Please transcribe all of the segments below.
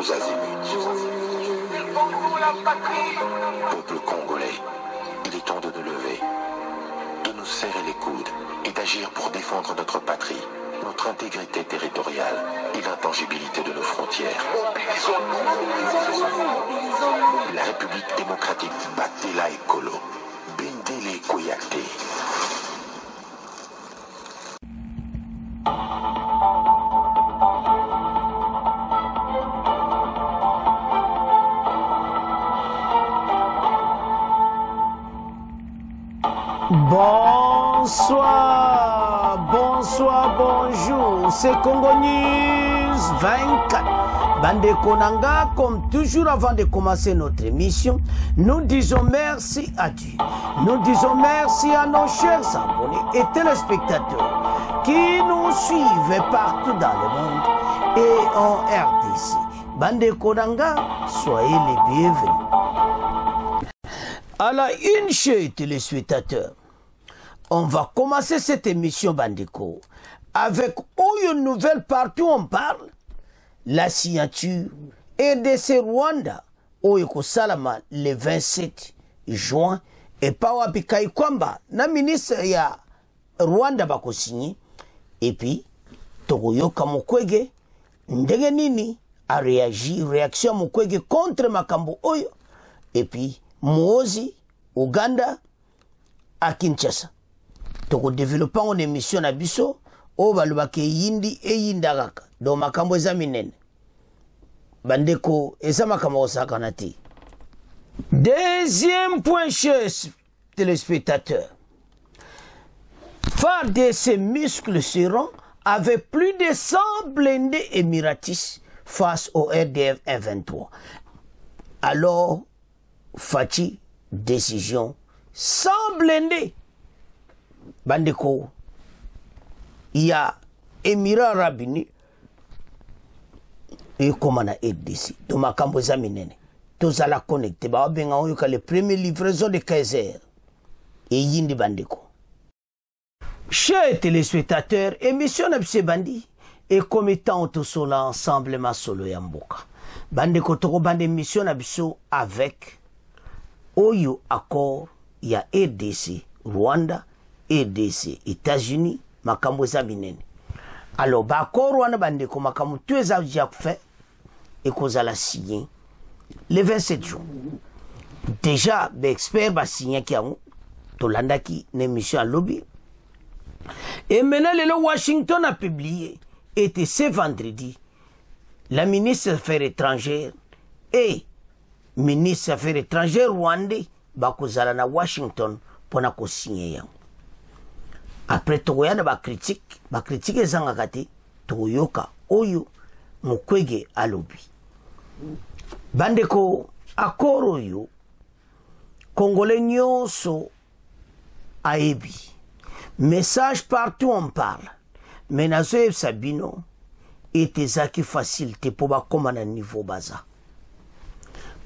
tous azimuts. Peuple congolais, il est temps de nous lever, de nous serrer les coudes et d'agir pour défendre notre patrie, notre intégrité territoriale et l'intangibilité de nos frontières. La République démocratique Batela Ekolo, Bendele Koyate. Bonsoir, bonsoir, bonjour, c'est Congo News 24. Bande Konanga, comme toujours avant de commencer notre émission, nous disons merci à Dieu. Nous disons merci à nos chers abonnés et téléspectateurs qui nous suivent partout dans le monde et en RDC. Bande Konanga, soyez les bienvenus. À la une, chers téléspectateurs, on va commencer cette émission Bandeko avec une nouvelle partout on parle, la signature RDC Rwanda Oyeko Salama le 27 juin et Pawapi Kwamba na ministre ya Rwanda bako signé et puis Togoyoka Mukwege ndenge nini a réagi réaction Mukwege contre Makambo Oyo et puis Muozi Uganda à Kinshasa. Toko développant une émission na biso o balubake yindi e yindagaka do makambo eza minene bandeko eza makambo osakana te. Deuxième point, chers téléspectateurs, FARDC muscles seront avec plus de 100 blindés émiratis face au RDF 23. Alors Fachi décision 100 blindés. Bandeko, il y a Émirats Arabes Unis et comment on a RDC. Donc, ma cambo zaminene. Tous à la connecter. Bah, ben, on a les premières livraisons de Kaiser. Et yindi bandeko. Chers téléspectateurs, émission Nabse Bandi. Et comme étant tout cela ensemble, ma solo yamboka. Bandeko, toko bande émission Nabiso avec Oyo accord. Il y a RDC, Rwanda. RDC, États-Unis, makambo za binene. Alors, accord wana bandeko makambo tu eza déjà fait et qu'on a signé le 27 juin. Déjà, l'expert va signer qui a Tolanda qui une émission à lobby. Et maintenant, le Washington a publié, était ce vendredi, la ministre des Affaires étrangères et ministre des Affaires étrangères rwandais bakozala na Washington pour na ko signer. Après togoyana ba critique ezanga te toyoka oyo Mukwege alobi bandeko accord oyo Congolais nyonso aebi message partout on parle mais nazo sabino etezaki facilité pour ba komana niveau baza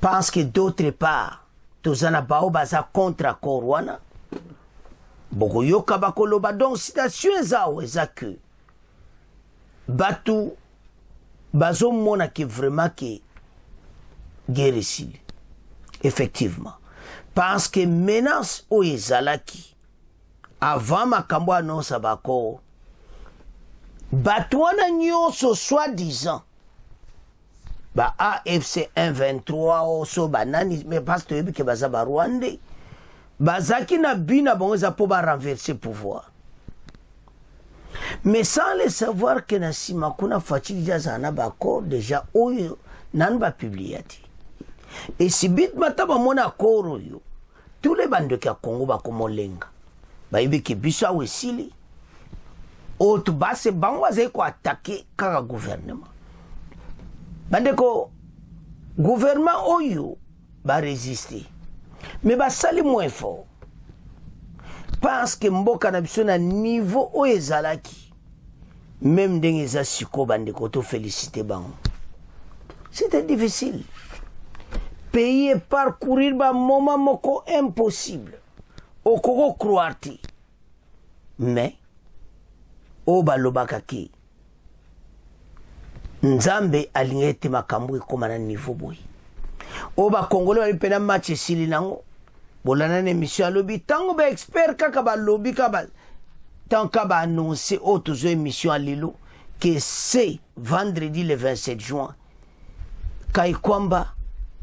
parce que d'autre part tozana bao baza contre accord wana Bokoyoka bakoloba donc citation zao ezake batu bazo mona ki vraiment que guerre ici effectivement parce que menace o ezalaki avant makambo annonce bako batu wana nyonso soi-disant ba AFC 123 o so banani mais parce que ke baza ba Rwandais Bazaki na bina bonza pour renverser le pouvoir. Mais sans le savoir que na sima kuna Fachi déjà na bako déjà oyo nan ba publiati. Et si bit mataba mona accord yo tous les bandes qui a Congo ba komolenga. Ba ibi ki biso wesili. Otu base bangwa ze ko attaquer kaka gouvernement. Bande ko gouvernement oyo ba résister. Mais bah ça les moins fort parce que mboka na biso na niveau o ezalaki même ndenge eza siko bandeko to féliciter bango c'était difficile payer parcourir ba moment moko impossible okoko croire mais o balobaka ki nzambe alingete makambo ekoma na niveau boy o ba congolais bali pena match esili nango bolana na émission alobi tango ba expert kaka ba lobby kaba tant ka ba annoncer autre émission à lilo que c'est vendredi le 27 juin kai kwamba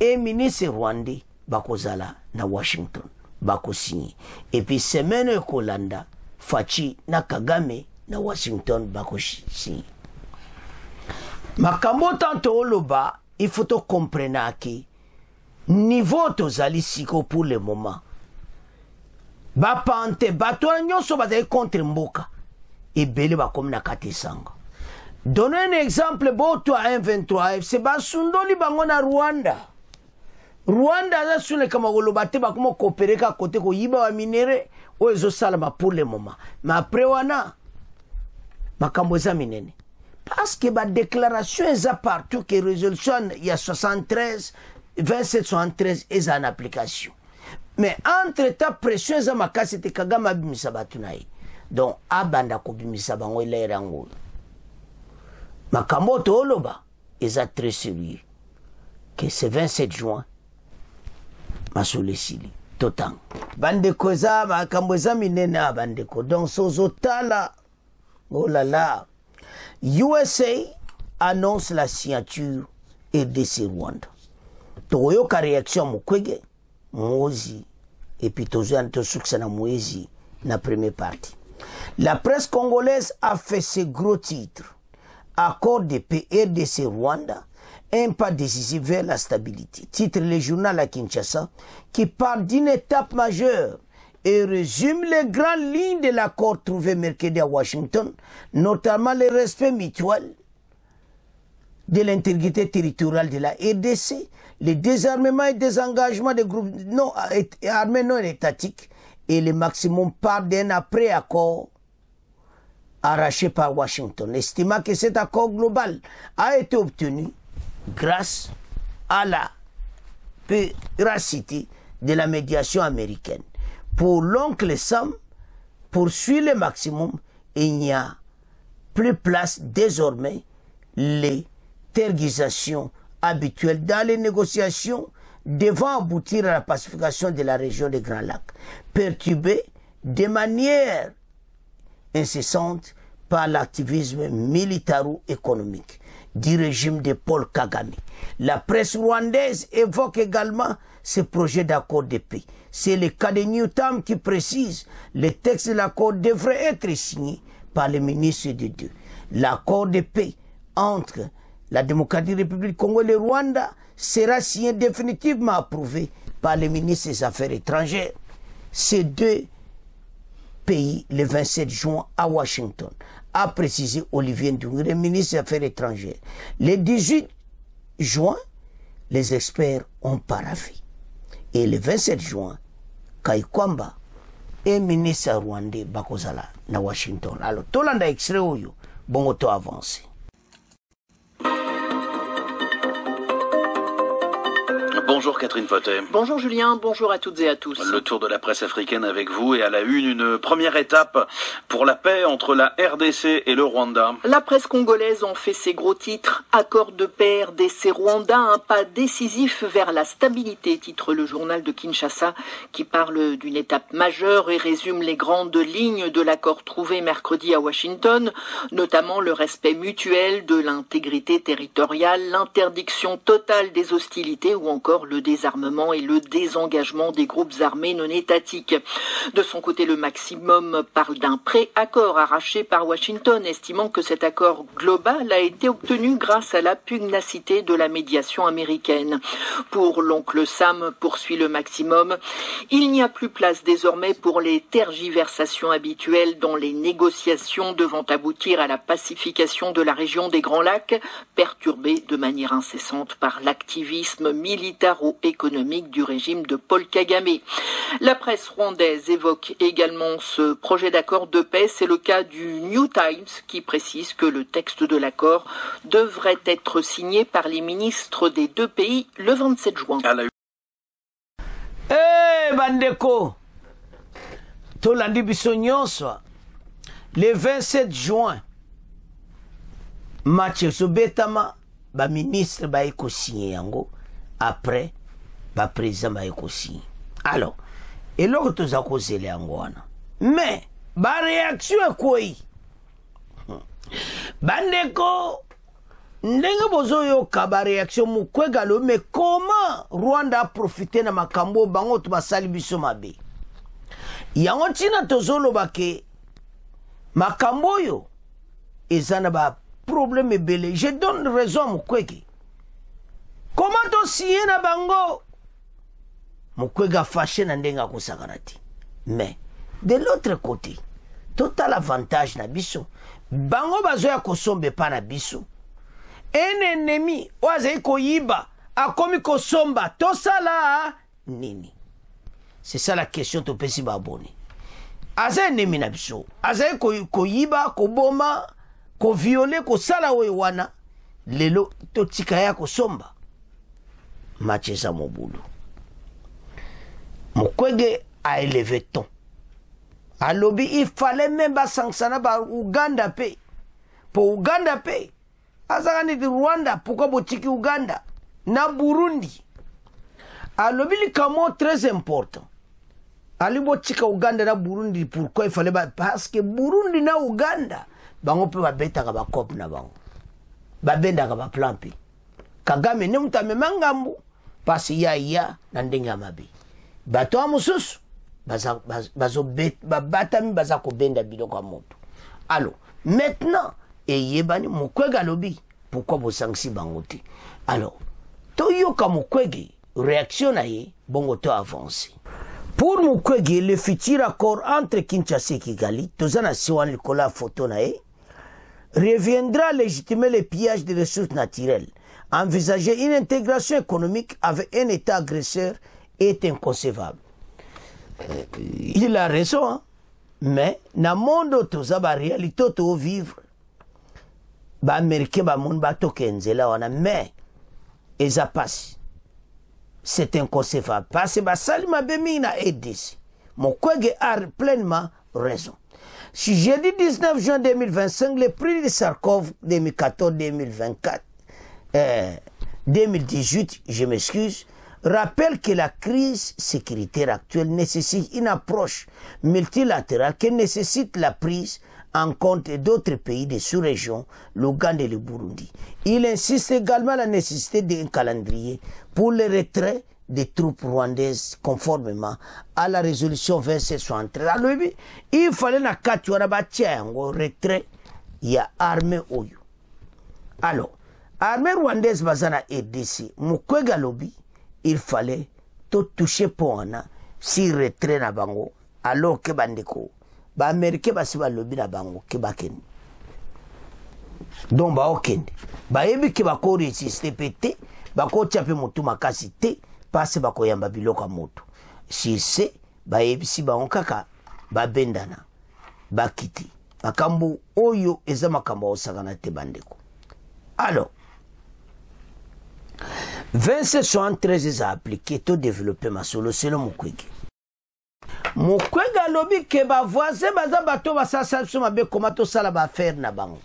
et ministre rwandais bakozala na Washington bakosigné et puis semaine ekolanda Fachi na Kagame na Washington bakosigné makambo tanto oloba il faut to comprendre que niveau tozali siko pour le moment bapante bato nyonso bazali contre mboka ebele bakomi na katesanga. Donne un exemple boto à 1-23 FC basundoli bango na Rwanda. Rwanda za sune kama goloba te bakoma coopérer ka côté ko yiba wa minere o ezo salama pour le moment. Mais après wana makambo za minene. Parce que ba déclaration eza partout que résolution il y a 73 2773 est en application. Mais entre ta pression eza makasi te Kagame bimisa batunayi. Donc abanda ko bimisa bango ilera ngo. Makambo to oloba eza très sérieux. Que c'est 27 juin masolesili totan. Bandeko za makambo za minena bandeko. Donc sozotala oh là là. USA annonce la signature RDC Rwanda. Toyoka réaction Mukwege, Mozi, et puis Tozoan Tosuksana na Moezi, na première partie. La presse congolaise a fait ce gros titre. Accord de paix RDC Rwanda, un pas décisif vers la stabilité. Titre le journal à Kinshasa, qui parle d'une étape majeure et résume les grandes lignes de l'accord trouvé mercredi à Washington, notamment le respect mutuel de l'intégrité territoriale de la RDC, le désarmement et désengagement des groupes armés non étatiques et le maximum part d'un après-accord arraché par Washington, estimant que cet accord global a été obtenu grâce à la véracité de la médiation américaine. Pour l'oncle Sam, poursuit le maximum, il n'y a plus place désormais les tergisations habituelles dans les négociations devant aboutir à la pacification de la région des Grands Lacs, perturbée de manière incessante par l'activisme militaro-économique du régime de Paul Kagame. La presse rwandaise évoque également ce projet d'accord de paix. C'est le cas de New Time qui précise le texte de l'accord devrait être signé par les ministres des deux. L'accord de paix entre la démocratie république Congo et le Rwanda sera signé définitivement approuvé par les ministres des Affaires étrangères. Ces deux pays, le 27 juin à Washington, a précisé Olivier Ndoumbe, le ministre des Affaires étrangères. Le 18 juin, les experts ont paraphé. Et le 27 juin, Kaikwamba est ministre rwandais Bakozala na Washington. Alors, Tolanda extrait oyo, bon to avancé. Bonjour Catherine Potet. Bonjour Julien, bonjour à toutes et à tous. Le tour de la presse africaine avec vous et à la une première étape pour la paix entre la RDC et le Rwanda. La presse congolaise en fait ses gros titres. Accord de paix RDC-Rwanda, un pas décisif vers la stabilité, titre le journal de Kinshasa qui parle d'une étape majeure et résume les grandes lignes de l'accord trouvé mercredi à Washington, notamment le respect mutuel de l'intégrité territoriale, l'interdiction totale des hostilités ou encore le désarmement et le désengagement des groupes armés non étatiques. De son côté, le Maximum parle d'un pré-accord arraché par Washington, estimant que cet accord global a été obtenu grâce à la pugnacité de la médiation américaine. Pour l'oncle Sam, poursuit le Maximum, il n'y a plus place désormais pour les tergiversations habituelles dans les négociations devant aboutir à la pacification de la région des Grands Lacs, perturbée de manière incessante par l'activisme militaro-économique du régime de Paul Kagame. La presse rwandaise évoque également ce projet d'accord de paix. C'est le cas du New Times qui précise que le texte de l'accord devrait être signé par les ministres des deux pays le 27 juin. Bandeko, tolandi biso nyonso le 27 juin match so betama ba ministre ba eko signé yango après ba président ba eko signé. Alors eloko toza kozela yango wana mais ba réaction ekoi bandeko ndenge bozoyoka ba réaction Mukwege lo, mais comment Rwanda a profité na makambo bango to basali biso mabe yango ntina tozoloba ke makambo yo ezana ba problème ebele. Je donne raison à Mukwege. Comment to signé na bango Mukwege a fâché na ndenga kosakarati. Mais de l'autre côté total avantage na biso bango bazoya kosombe pa na biso un ennemi oazai koyiba akomi kosomba tosala nini. C'est ça la question to pesi ba abonné. Aza ennemi na biso azai koyiba koboma ko violer ko sala we wana lelo to tika ya ko somba macheza mobulu. Mukwege a élevé ton a lobby il fallait même ba sanctionner ba Uganda pe pour Uganda pe azakani di Rwanda pourquoi botiki Uganda na Burundi a lobby li kamo très important ali botika Uganda na Burundi pourquoi il fallait ba parce que Burundi na Uganda bango pe babetaka bakope na bango babendaka baplampi Kagame ne mutu amema ngambu pasi ya na ndenge ya mabe bato ya mosusu babatami baza kobenda biloko ya moto. Alors maintenant eyebani Mukwege alobi pourquoi bosangisi bango te. Alors toyoka Mukwege réaction na ye bongo to avancer. Pour Mukwege le futur accord entre Kinshasa et Kigali tozana siwana likola photo na ye reviendra à légitimer le pillage des ressources naturelles. Envisager une intégration économique avec un État agresseur est inconcevable. Il a raison, hein? Mais dans le monde, tout ça, la réalité, tout vivre. Les Américains, les monde, mais ils a passé. C'est inconcevable. Parce que Salima Bemina est d'ici. Mukwege a pleinement raison. Si jeudi 19 juin 2025, le prix de Sarkov 2014-2024, 2018, je m'excuse, rappelle que la crise sécuritaire actuelle nécessite une approche multilatérale qui nécessite la prise en compte d'autres pays de sous-région, l'Ouganda et le Burundi. Il insiste également la nécessité d'un calendrier pour le retrait des troupes rwandaises conformément à la résolution 2773. Alors, il fallait na katuana batia un retrait, il y a armée oyo. Alors, armée rwandaise bazana RDC, Mukwege lobi, il fallait tout toucher pour un si retrait na bango, alors que bandeko, ba américain basi ba lobi na bango, ke baken. Donc ba okende. Ba yebi ke bako résister pété, bako tiape mutu makasi te, passe bako yamba biloko moto. Si c'est, ba yebi si ba onkaka, ba bendana, ba kiti. Makambo oyo eza makambo osagana te bandeko. Alors, 2773 a appliqué tout développé ma solo selon Mukwege. Mukwege lobi ke ba voisin baza bato basasa suma be komato sala ba faire na bango.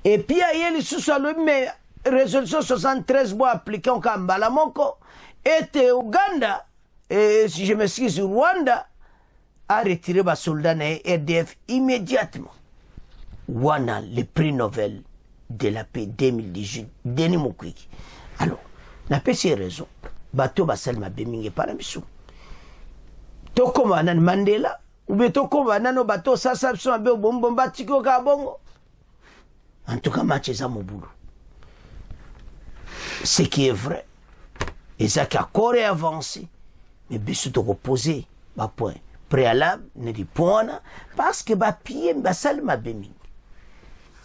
Et puis ayeli susa lobi mais résolution 73 bo appliqué en kambala moko et Uganda et si je m'excuse Rwanda a retiré ba soldat na RDF immédiatement. Wana le prix Nobel de la paix 2018 Denis Mukwege. Alors na pesi raison bato basalma beminge para biso tokoma nan Mandela ou bien tokoma nano bato sasa biso mabe bombo batiko ka bongo en tout cas matcheza mobulu ce qui est vrai et ça qui a corps avancé mais biso to reposer ba point préalable ne di point parce que ba pied basalma beminge.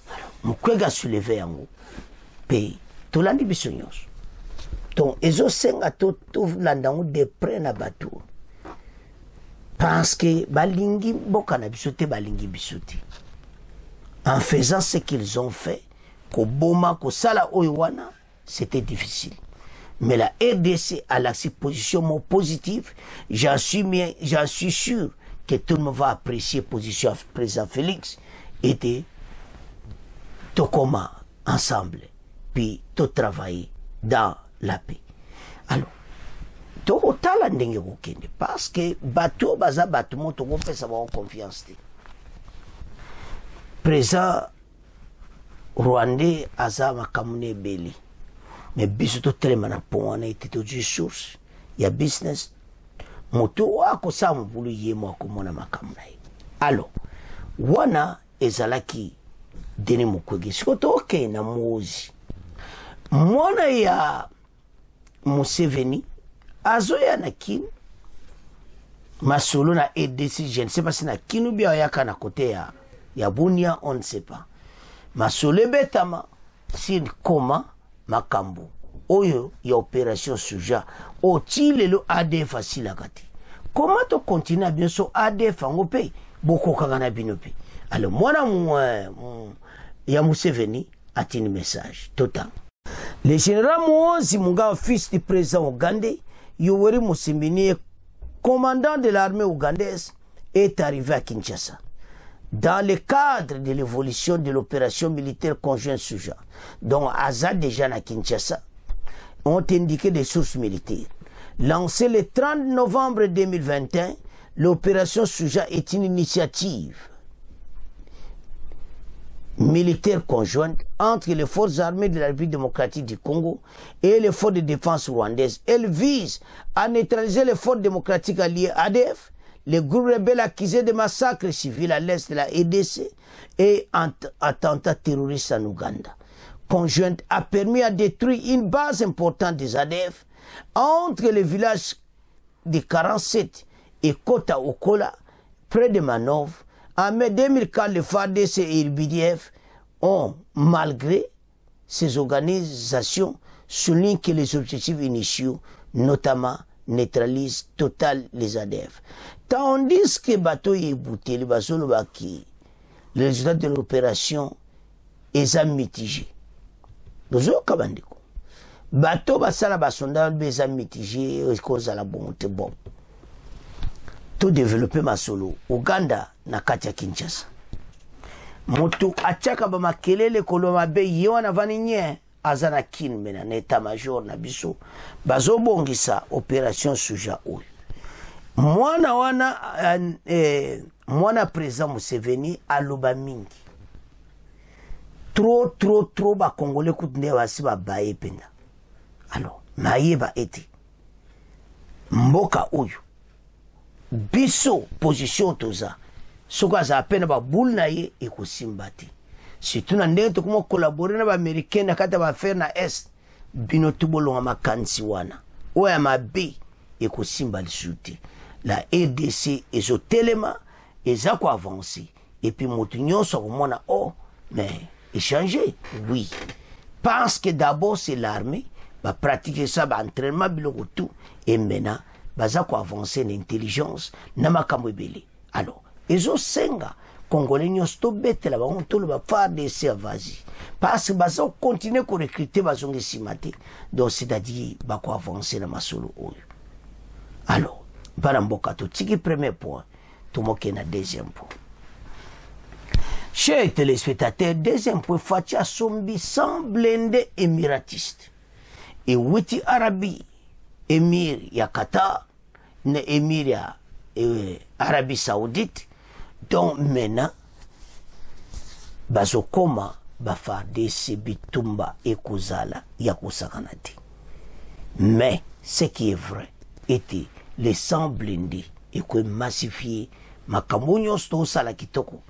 Alors Mukwege a soulevé yango pe tolandi biso nyos. Donc, ils ont senga tout landango de près na bateau. Parce que balingi bokana bisote balingi bisote. En faisant ce qu'ils ont fait, ko boma ko sala oiwana, c'était difficile. Mais la RDC a la position positive. J'en suis sûr que tout le monde va apprécier la position du président Félix et de Tokoma ensemble, puis tout travailler dans la paix. Alors, tout tala ndenge kokende parce que bateau baza bateau moto ko pesa ba confiance te. Présent Rwandais aza makamune beli. Mais biso to telemana po wana ite to source ya business moto wako sa mubulu yemo akomona makamuna. Alors, wana ezalaki Denis Mukwege sikoto okay na mozi. Mwana ya Museveni azoya na kinu masolo na EDC, je ne sais pas si na kinu bia yaka na kote ya Bunia, on ne sait pas. Masolo betama si koma makambo oyo ya opération Suja o tilelo ADF asila kati. Comment to continue bien so ADF ngope boko kangana binope. Alors mwana ya Museveni atini message total. Le général Muhoozi Mugabe, fils du président ougandais, Yoweri Museveni, commandant de l'armée ougandaise, est arrivé à Kinshasa. Dans le cadre de l'évolution de l'opération militaire conjointe Suja, dont Azad déjà à Kinshasa, ont indiqué des sources militaires. Lancée le 30 novembre 2021, l'opération Suja est une initiative militaire conjointe entre les forces armées de la République démocratique du Congo et les forces de défense rwandaises. Elle vise à neutraliser les forces démocratiques alliées ADF, les groupes rebelles accusés de massacres civils à l'est de la EDC et attentats terroristes en Ouganda. Conjointe a permis à détruire une base importante des ADF entre les villages de 47 et Kota Okola, près de Manov. En mai 2004, les FARDC et le BDF ont, malgré ces organisations, souligné que les objectifs initiaux, notamment, neutralisent total les ADF. Tandis que bateau est bouté, le résultat de l'opération est mitigé. Nous avons kabandiko. Bateau basala basonda est mitigé, cause à la bonté bon. Tout développé ma solo Uganda na kati ya Kinshasa. Moto achaka ba makelele koloma be yona vaninye azana kin mena na état major na biso bazobongisa opération Suja oyo. Mwana président Museveni aloba mingi. Trop ba congolais kutunde basi ba baye penda. Alors, mayeba ete mboka oyo biso position toza soka za pena ba boule na ye ekosimbati surtout na ndenge to kuma collaborer na ba américain na kata ba faire na est bino tubolonga makansi wana oya mabe ekosimba lisuti la EDC ezotelema eza ko avancer et puis motu nyonso komona oh mais échanger oui parce que d'abord c'est l'armée va pratiquer ça ba entraînement biloko tout et maintenant baza ko avancer l'intelligence na makambo ebele. Alors ezo senga congolais nyonso to betela bango to ba FARDC avazi parce que baza continuer ko recruter bazongi simate donc c'est-à-dire ba ko avancer na masolo oyo. Alors bana mboka to tiki premier point to moke na deuxième point. Chers téléspectateurs, deuxième point, Fatia Sombi sans blindé émiratiste et Witi Arabi émir ya Qatar ne émir ya Arabie Saoudite donc maintenant bazokoma FARDC bitumba ekozala ya kosakana te. Mais ce qui est vrai était les sans blindés et que massifié makambo nyonso tosala kitoko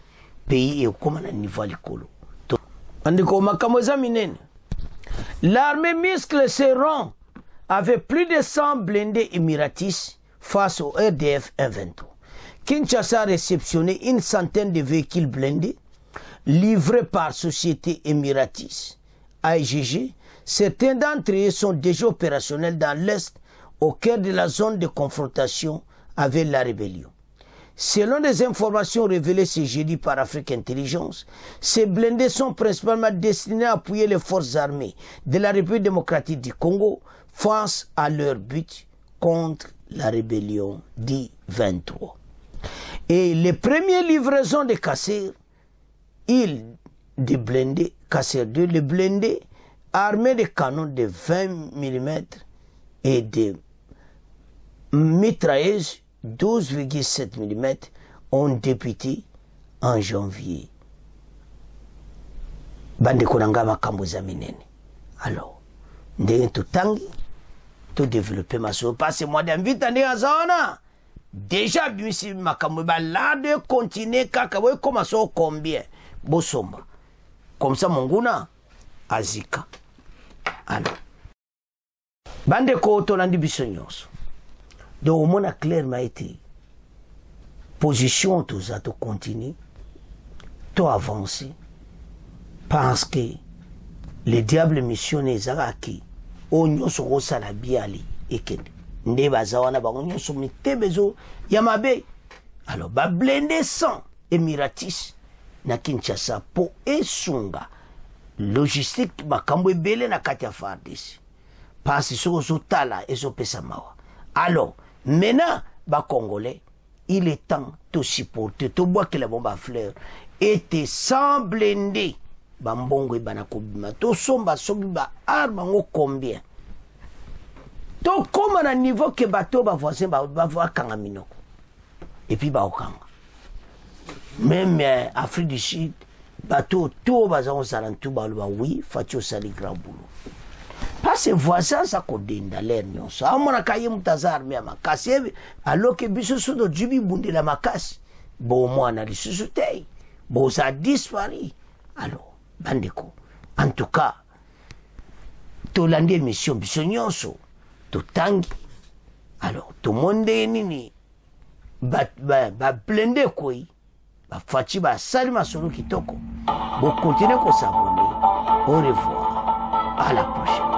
pays et comme na niveau likolo andiko makambo za minene. L'armée muscle se rend avec plus de 100 blindés émiratis face au RDF 123. Kinshasa a réceptionné une centaine de véhicules blindés livrés par société émiratis AIGG. Certains d'entre eux sont déjà opérationnels dans l'Est, au cœur de la zone de confrontation avec la rébellion. Selon des informations révélées ce jeudi par Afrique Intelligence, ces blindés sont principalement destinés à appuyer les forces armées de la République démocratique du Congo face à leur but contre la rébellion du 23. Et les premières livraisons de casseurs, îles de blindés casseurs 2, les blindés, armés de canons de 20 mm et de mitrailleuses 12,7 mm, ont débuté en janvier. Bande konanga makambo za minene. Alors, ndenge tutangi, tout développer ma soeur. Parce que moi, d'invite à dire à déjà, bimisi makambo, là de continuer, kakawe, comment ça, combien? Bosomba. Comme ça, monguna, azika. Alors. Bande ko tolandi bisonyos. Donc, au moins, a clairement été. Position, tout ça, tout continue. Tout avancer. Parce que les diables missionnaires zaraki onyo so sala biali ekende ndeba zawana ba onyo so mitebezo yamabe alors ba blende 100 Emiratis na Kinshasa po esunga logistique makambo ebele na kati ya FARDC parce que so tala ezo pesa mawa. Alors maintenant ba congolais il est temps de supporter to bois que la bombe à fleurs était sans blender bambongo ibana kobima to somba sobi ba arme ngo combien to koma na niveau que bateau ba voisin ba voir kanga minoko et puis ba okanga même Afrique du Sud bateau to bazon salantu ba lo oui fatio sali grand boulot parce que voisin ça kodenda l'air nyonso amona kaye mutazar me makasi alors que biso sodo jibi bunde la makasi bon moi na lisusu tei bon ça disparaît. Alors bandeko, en tout cas, to landi émission bisonyonso, to tangi. Alors, to monde nini, ba blende koi, ba fachi ba salima solo kitoko. Bo continuez ko s'abonner. Au revoir. À la prochaine.